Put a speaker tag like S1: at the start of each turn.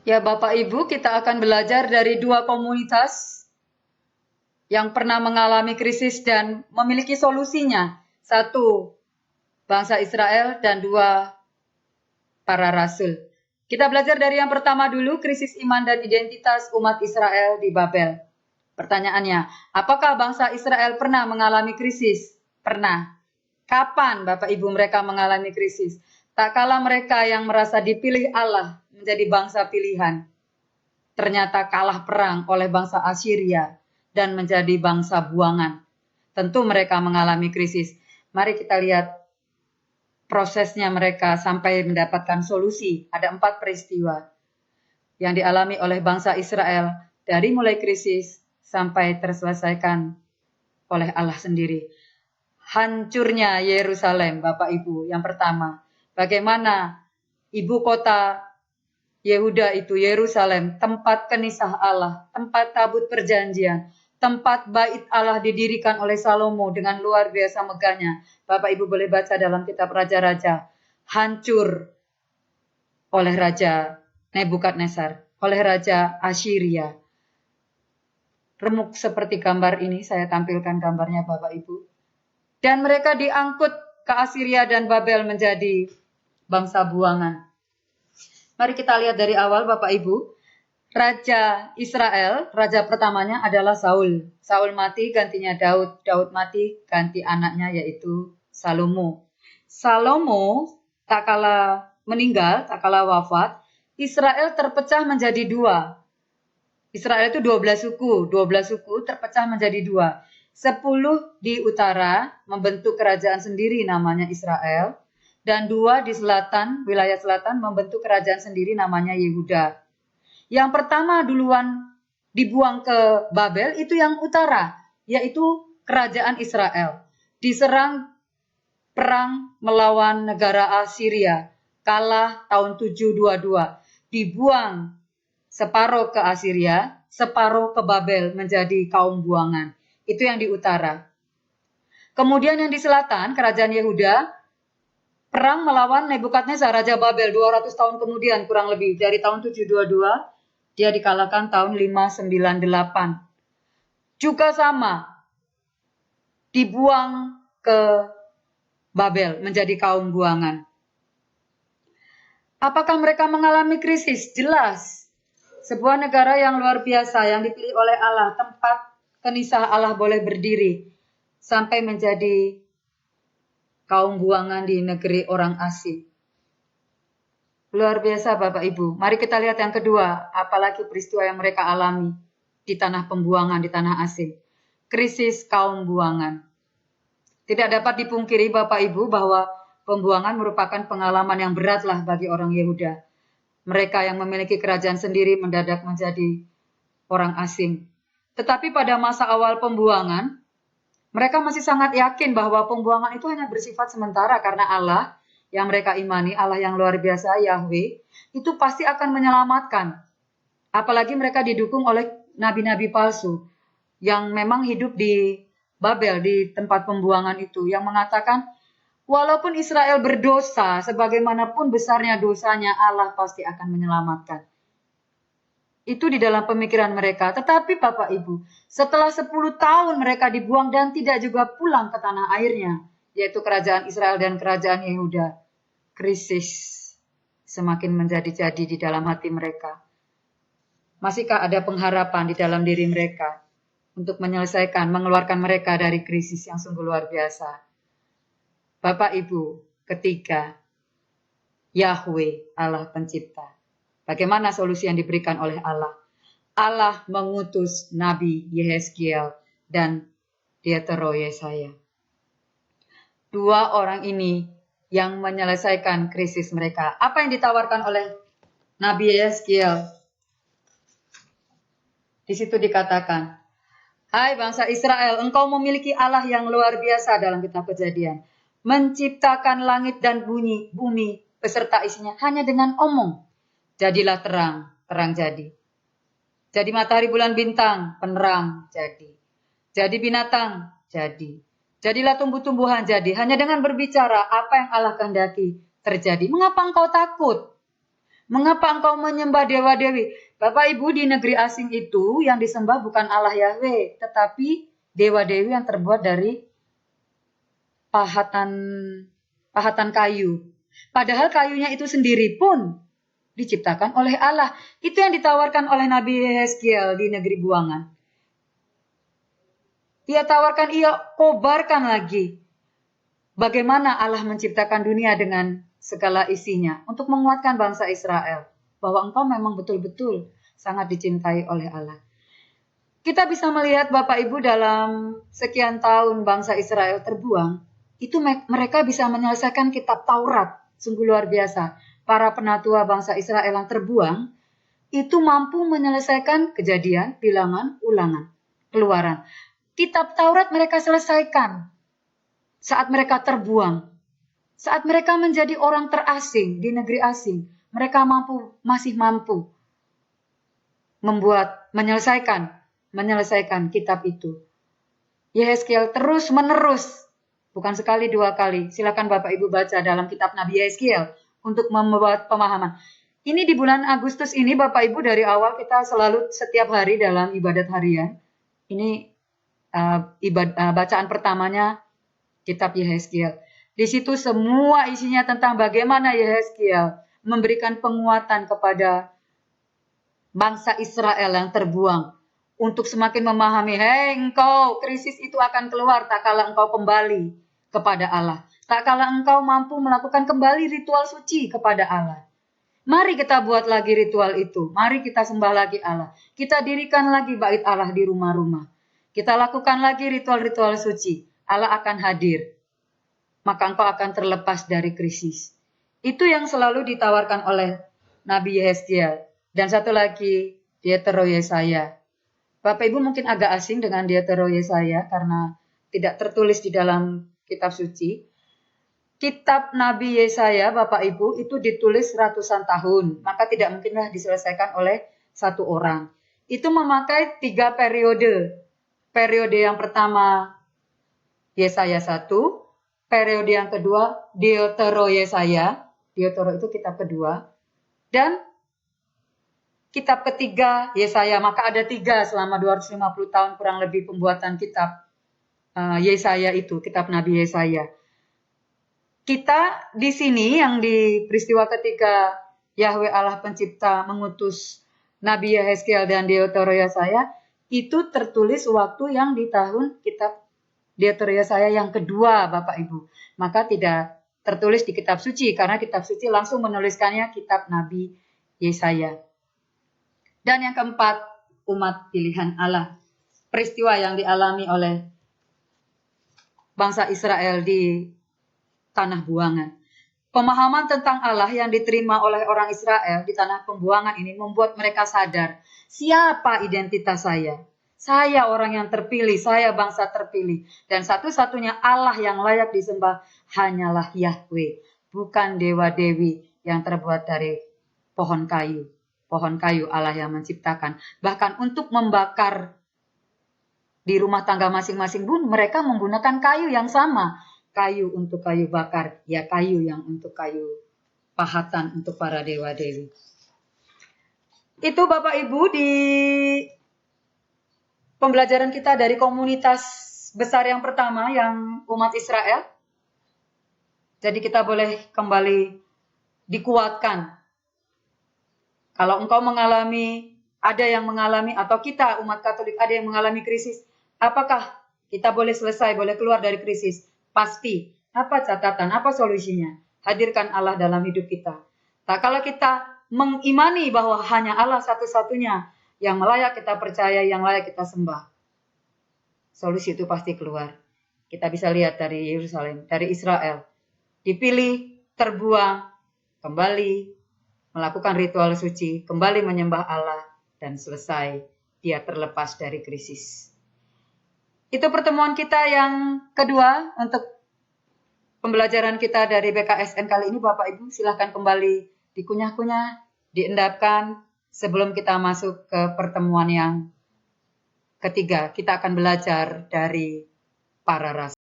S1: Ya Bapak Ibu, kita akan belajar dari dua komunitas yang pernah mengalami krisis dan memiliki solusinya. Satu, bangsa Israel, dan dua, para rasul. Kita belajar dari yang pertama dulu, krisis iman dan identitas umat Israel di Babel. Pertanyaannya, apakah bangsa Israel pernah mengalami krisis? Pernah. Kapan Bapak Ibu mereka mengalami krisis? Tak kala mereka yang merasa dipilih Allah menjadi bangsa pilihan, ternyata kalah perang oleh bangsa Assyria dan menjadi bangsa buangan. Tentu mereka mengalami krisis. Mari kita lihat prosesnya mereka sampai mendapatkan solusi. Ada 4 peristiwa yang dialami oleh bangsa Israel dari mulai krisis sampai terselesaikan oleh Allah sendiri. Hancurnya Yerusalem, Bapak Ibu. Yang pertama, bagaimana ibu kota Yehuda itu, Yerusalem, tempat kenisah Allah, tempat tabut perjanjian, tempat bait Allah didirikan oleh Salomo dengan luar biasa megahnya. Bapak Ibu boleh baca dalam kitab Raja-Raja. Hancur oleh Raja Nebukadnezar, oleh Raja Assyria. Remuk seperti gambar ini, saya tampilkan gambarnya Bapak Ibu. Dan mereka diangkut ke Assyria dan Babel menjadi bangsa buangan. Mari kita lihat dari awal Bapak Ibu. Raja Israel, raja pertamanya adalah Saul. Saul mati, gantinya Daud. Daud mati, ganti anaknya yaitu Salomo. Salomo tak kala meninggal, tak kala wafat, Israel terpecah menjadi 2. Israel itu 12 suku. 12 suku terpecah menjadi 2. 10 di utara membentuk kerajaan sendiri namanya Israel. Dan 2 di selatan, wilayah selatan membentuk kerajaan sendiri namanya Yehuda. Yang pertama duluan dibuang ke Babel itu yang utara, yaitu kerajaan Israel. Diserang perang melawan negara Assyria, kalah tahun 722. Dibuang separuh ke Assyria, separuh ke Babel menjadi kaum buangan. Itu yang di utara. Kemudian yang di selatan, kerajaan Yehuda, perang melawan Nebukadnezar, Raja Babel, 200 tahun kemudian kurang lebih. Dari tahun 722, dia dikalahkan tahun 598. Juga sama, dibuang ke Babel, menjadi kaum buangan. Apakah mereka mengalami krisis? Jelas. Sebuah negara yang luar biasa, yang dipilih oleh Allah, tempat kenisah Allah boleh berdiri, sampai menjadi kaum buangan di negeri orang asing. Luar biasa Bapak Ibu. Mari kita lihat yang kedua, apalagi peristiwa yang mereka alami di tanah pembuangan, di tanah asing. Krisis kaum buangan. Tidak dapat dipungkiri Bapak Ibu bahwa pembuangan merupakan pengalaman yang beratlah bagi orang Yehuda. Mereka yang memiliki kerajaan sendiri mendadak menjadi orang asing. Tetapi pada masa awal pembuangan, mereka masih sangat yakin bahwa pembuangan itu hanya bersifat sementara karena Allah yang mereka imani, Allah yang luar biasa, Yahweh, itu pasti akan menyelamatkan. Apalagi mereka didukung oleh nabi-nabi palsu yang memang hidup di Babel, di tempat pembuangan itu, yang mengatakan, walaupun Israel berdosa, sebagaimanapun besarnya dosanya, Allah pasti akan menyelamatkan. Itu di dalam pemikiran mereka. Tetapi Bapak Ibu, setelah 10 tahun mereka dibuang dan tidak juga pulang ke tanah airnya, yaitu kerajaan Israel dan kerajaan Yehuda, krisis semakin menjadi-jadi di dalam hati mereka. Masihkah ada pengharapan di dalam diri mereka untuk menyelesaikan, mengeluarkan mereka dari krisis yang sungguh luar biasa? Bapak Ibu, ketiga, Yahweh Allah pencipta. Bagaimana solusi yang diberikan oleh Allah? Allah mengutus Nabi Yehezkiel dan Dietero Yesaya. 2 orang ini yang menyelesaikan krisis mereka. Apa yang ditawarkan oleh Nabi Yehezkiel? Di situ dikatakan, hai bangsa Israel, engkau memiliki Allah yang luar biasa dalam kitab Kejadian. Menciptakan langit dan bumi beserta isinya hanya dengan omong. Jadilah terang, terang jadi. Jadi matahari bulan bintang, penerang jadi. Jadi binatang, jadi. Jadilah tumbuh-tumbuhan jadi. Hanya dengan berbicara apa yang Allah kehendaki terjadi. Mengapa engkau takut? Mengapa engkau menyembah dewa-dewi? Bapak Ibu, di negeri asing itu yang disembah bukan Allah Yahweh, tetapi dewa-dewi yang terbuat dari pahatan kayu. Padahal kayunya itu sendiri pun diciptakan oleh Allah. Itu yang ditawarkan oleh Nabi Yeskiel di negeri buangan. Ia tawarkan, ia kobarkan lagi. Bagaimana Allah menciptakan dunia dengan segala isinya untuk menguatkan bangsa Israel. Bahwa engkau memang betul-betul sangat dicintai oleh Allah. Kita bisa melihat Bapak Ibu dalam sekian tahun bangsa Israel terbuang, itu mereka bisa menyelesaikan kitab Taurat. Sungguh luar biasa. Para penatua bangsa Israel yang terbuang, itu mampu menyelesaikan Kejadian, Bilangan, Ulangan, Keluaran. Kitab Taurat mereka selesaikan saat mereka terbuang. Saat mereka menjadi orang terasing di negeri asing, mereka masih mampu menyelesaikan kitab itu. Yehezkiel terus menerus, bukan sekali dua kali. Silakan Bapak Ibu baca dalam kitab Nabi Yehezkiel untuk membuat pemahaman. Ini di bulan Agustus ini Bapak Ibu dari awal kita selalu setiap hari dalam ibadat harian. Ini bacaan pertamanya kitab Yehezkiel. Di situ semua isinya tentang bagaimana Yehezkiel memberikan penguatan kepada bangsa Israel yang terbuang untuk semakin memahami, hei engkau, krisis itu akan keluar tak kala engkau kembali kepada Allah. Tak kala engkau mampu melakukan kembali ritual suci kepada Allah. Mari kita buat lagi ritual itu. Mari kita sembah lagi Allah. Kita dirikan lagi bait Allah di rumah-rumah. Kita lakukan lagi ritual-ritual suci. Allah akan hadir. Maka engkau akan terlepas dari krisis. Itu yang selalu ditawarkan oleh Nabi Yehezkiel. Dan satu lagi, Dietero Yesaya. Bapak Ibu mungkin agak asing dengan Dietero Yesaya karena tidak tertulis di dalam kitab suci. Kitab Nabi Yesaya, Bapak Ibu, itu ditulis ratusan tahun. Maka tidak mungkinlah diselesaikan oleh satu orang. Itu memakai 3 periode. Periode yang pertama, Yesaya 1. Periode yang kedua, Dietero Yesaya. Dietero itu kitab kedua. Dan kitab ketiga, Yesaya. Maka ada 3 selama 250 tahun kurang lebih pembuatan kitab Yesaya itu, kitab Nabi Yesaya. Kita di sini yang di peristiwa ketika Yahweh Allah Pencipta mengutus Nabi Yehezkiel dan Dietero Yesaya, itu tertulis waktu yang di tahun kitab Dietero Yesaya yang kedua, Bapak Ibu. Maka tidak tertulis di kitab suci, karena kitab suci langsung menuliskannya kitab Nabi Yesaya. Dan yang keempat, umat pilihan Allah. Peristiwa yang dialami oleh bangsa Israel di tanah buangan. Pemahaman tentang Allah yang diterima oleh orang Israel di tanah pembuangan ini membuat mereka sadar, siapa identitas saya? Saya orang yang terpilih, saya bangsa terpilih. Dan satu-satunya Allah yang layak disembah hanyalah Yahweh, bukan dewa-dewi yang terbuat dari pohon kayu. Pohon kayu Allah yang menciptakan. Bahkan untuk membakar di rumah tangga masing-masing pun mereka menggunakan kayu yang sama. Kayu untuk kayu bakar, ya kayu yang untuk kayu pahatan untuk para dewa-dewi. Itu Bapak Ibu di pembelajaran kita dari komunitas besar yang pertama yang umat Israel. Jadi kita boleh kembali dikuatkan. Kalau engkau mengalami, ada yang mengalami, atau kita umat Katolik ada yang mengalami krisis, apakah kita boleh selesai, boleh keluar dari krisis? Pasti. Apa catatan, apa solusinya? Hadirkan Allah dalam hidup kita. Tak kalau kita mengimani bahwa hanya Allah satu-satunya yang layak kita percaya, yang layak kita sembah, solusi itu pasti keluar. Kita bisa lihat dari Yerusalem, dari Israel. Dipilih, terbuang, kembali melakukan ritual suci, kembali menyembah Allah, dan selesai. Dia terlepas dari krisis. Itu pertemuan kita yang kedua untuk pembelajaran kita dari BKSN kali ini. Bapak Ibu silahkan kembali dikunyah-kunyah, diendapkan sebelum kita masuk ke pertemuan yang ketiga. Kita akan belajar dari para rasul.